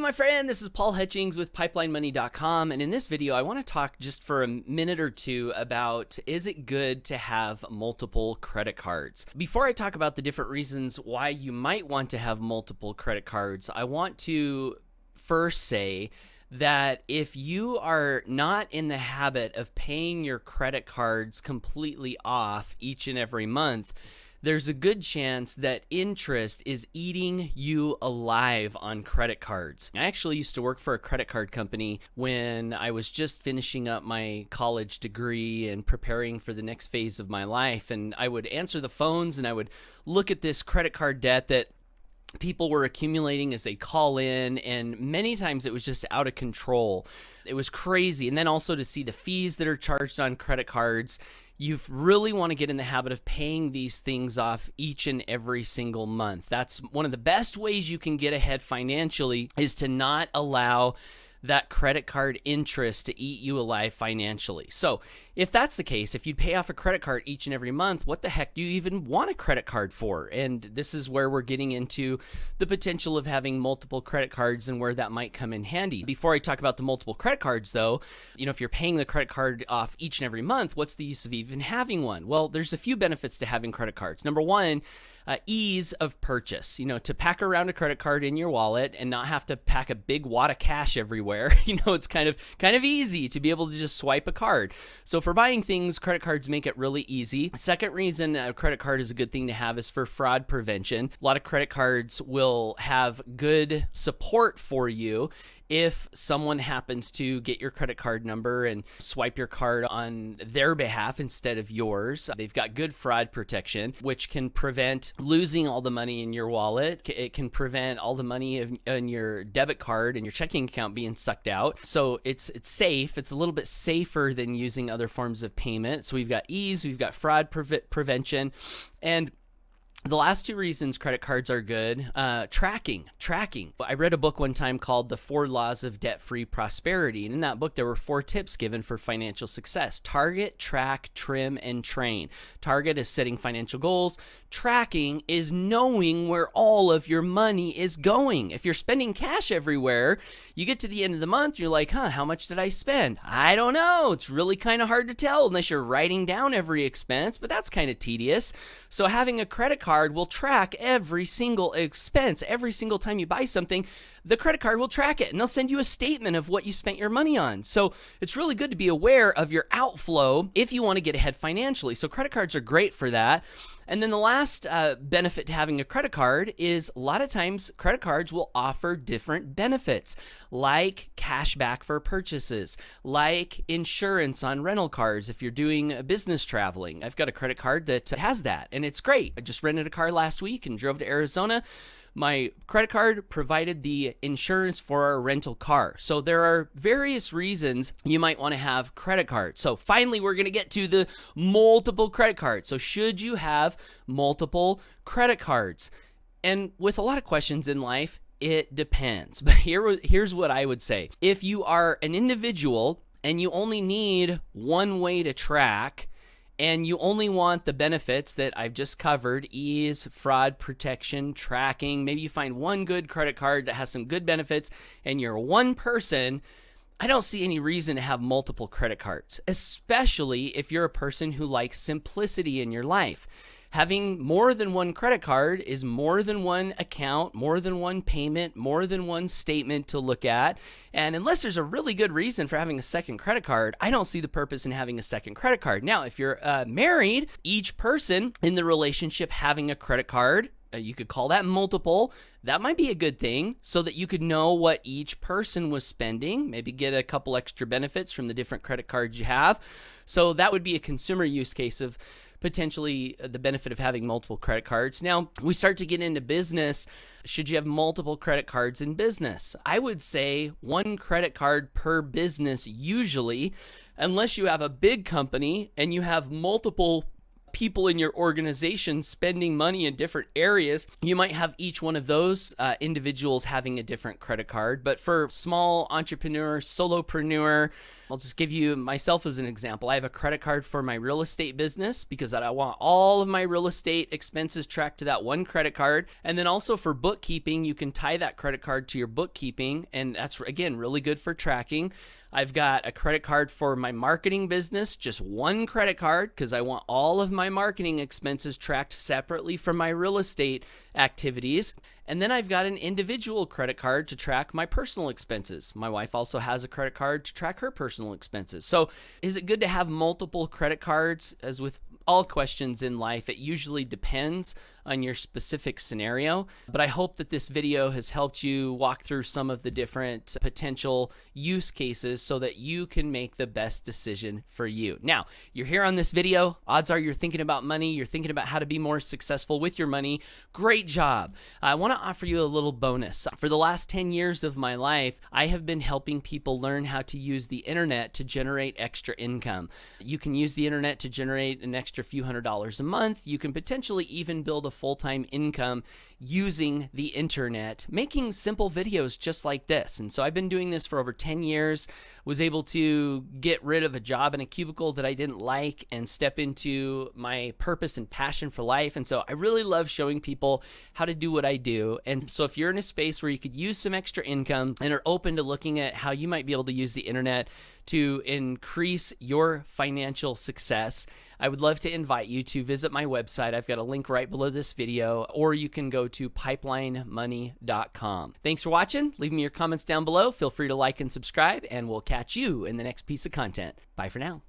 my friend, this is Paul Hutchings with pipelinemoney.com, and in this video I want to talk just for a minute or two about, is it good to have multiple credit cards? Before I talk about the different reasons why you might want to have multiple credit cards, I want to first say that if you are not in the habit of paying your credit cards completely off each and every month, there's a good chance that interest is eating you alive on credit cards. I actually used to work for a credit card company when I was just finishing up my college degree and preparing for the next phase of my life. And I would answer the phones and I would look at this credit card debt that people were accumulating as they call in, and many times it was just out of control. It was crazy. And then also to see the fees that are charged on credit cards. You really want to get in the habit of paying these things off each and every single month. That's one of the best ways you can get ahead financially, is to not allow that credit card interest to eat you alive financially. So if that's the case, if you pay off a credit card each and every month, what the heck do you even want a credit card for? And this is where we're getting into the potential of having multiple credit cards and where that might come in handy. Before I talk about the multiple credit cards though, if you're paying the credit card off each and every month, what's the use of even having one? Well, there's a few benefits to having credit cards. Number one, ease of purchase. To pack around a credit card in your wallet and not have to pack a big wad of cash everywhere. It's kind of easy to be able to just swipe a card. So for buying things, credit cards make it really easy. Second reason a credit card is a good thing to have is for fraud prevention. A lot of credit cards will have good support for you if someone happens to get your credit card number and swipe your card on their behalf instead of yours. They've got good fraud protection, which can prevent losing all the money in your wallet. It can prevent all the money in your debit card and your checking account being sucked out. So it's safe. It's a little bit safer than using other forms of payment. So we've got ease, we've got fraud prevention, and the last two reasons credit cards are good, tracking. I read a book one time called The 4 Laws of Debt-Free Prosperity. And in that book, there were 4 tips given for financial success. Target, track, trim, and train. Target is setting financial goals. Tracking is knowing where all of your money is going. If you're spending cash everywhere, you get to the end of the month, you're like, how much did I spend? I don't know. It's really kind of hard to tell unless you're writing down every expense, but that's kind of tedious. So having a credit card will track every single expense. Every single time you buy something, the credit card will track it, and they'll send you a statement of what you spent your money on. So it's really good to be aware of your outflow if you want to get ahead financially. So credit cards are great for that. And then the last benefit to having a credit card is a lot of times credit cards will offer different benefits, like cash back for purchases, like insurance on rental cars if you're doing business traveling. I've got a credit card that has that, and it's great. I just rented a car last week and drove to Arizona. My credit card provided the insurance for our rental car. So there are various reasons you might want to have credit cards. So finally, we're going to get to the multiple credit cards. So should you have multiple credit cards? And with a lot of questions in life, it depends. But here's what I would say. If you are an individual and you only need one way to track, and you only want the benefits that I've just covered, ease, fraud protection, tracking, maybe you find one good credit card that has some good benefits, and you're one person, I don't see any reason to have multiple credit cards, especially if you're a person who likes simplicity in your life. Having more than one credit card is more than one account, more than one payment, more than one statement to look at. And unless there's a really good reason for having a second credit card, I don't see the purpose in having a second credit card. Now, if you're married, each person in the relationship having a credit card, you could call that multiple. That might be a good thing so that you could know what each person was spending, maybe get a couple extra benefits from the different credit cards you have. So that would be a consumer use case of potentially the benefit of having multiple credit cards. Now, we start to get into business. Should you have multiple credit cards in business? I would say one credit card per business usually, unless you have a big company and you have multiple people in your organization spending money in different areas, you might have each one of those individuals having a different credit card. But for small entrepreneur, solopreneur, I'll just give you myself as an example. I have a credit card for my real estate business because I want all of my real estate expenses tracked to that one credit card. And then also for bookkeeping, you can tie that credit card to your bookkeeping. And that's, again, really good for tracking. I've got a credit card for my marketing business, just one credit card because I want all of my marketing expenses tracked separately from my real estate activities. And then I've got an individual credit card to track my personal expenses. My wife also has a credit card to track her personal expenses. So is it good to have multiple credit cards? As with all questions in life, it usually depends on your specific scenario, but I hope that this video has helped you walk through some of the different potential use cases so that you can make the best decision for you. Now, you're here on this video. Odds are you're thinking about money. You're thinking about how to be more successful with your money. Great job. I want to offer you a little bonus. For the last 10 years of my life, I have been helping people learn how to use the internet to generate extra income. You can use the internet to generate an extra few $100s a month. You can potentially even build a full-time income using the internet, making simple videos just like this. And so I've been doing this for over 10 years, was able to get rid of a job in a cubicle that I didn't like and step into my purpose and passion for life. And so I really love showing people how to do what I do. And so if you're in a space where you could use some extra income and are open to looking at how you might be able to use the internet to increase your financial success, I would love to invite you to visit my website. I've got a link right below this video, or you can go to pipelinemoney.com. Thanks for watching. Leave me your comments down below. Feel free to like and subscribe, and we'll catch you in the next piece of content. Bye for now.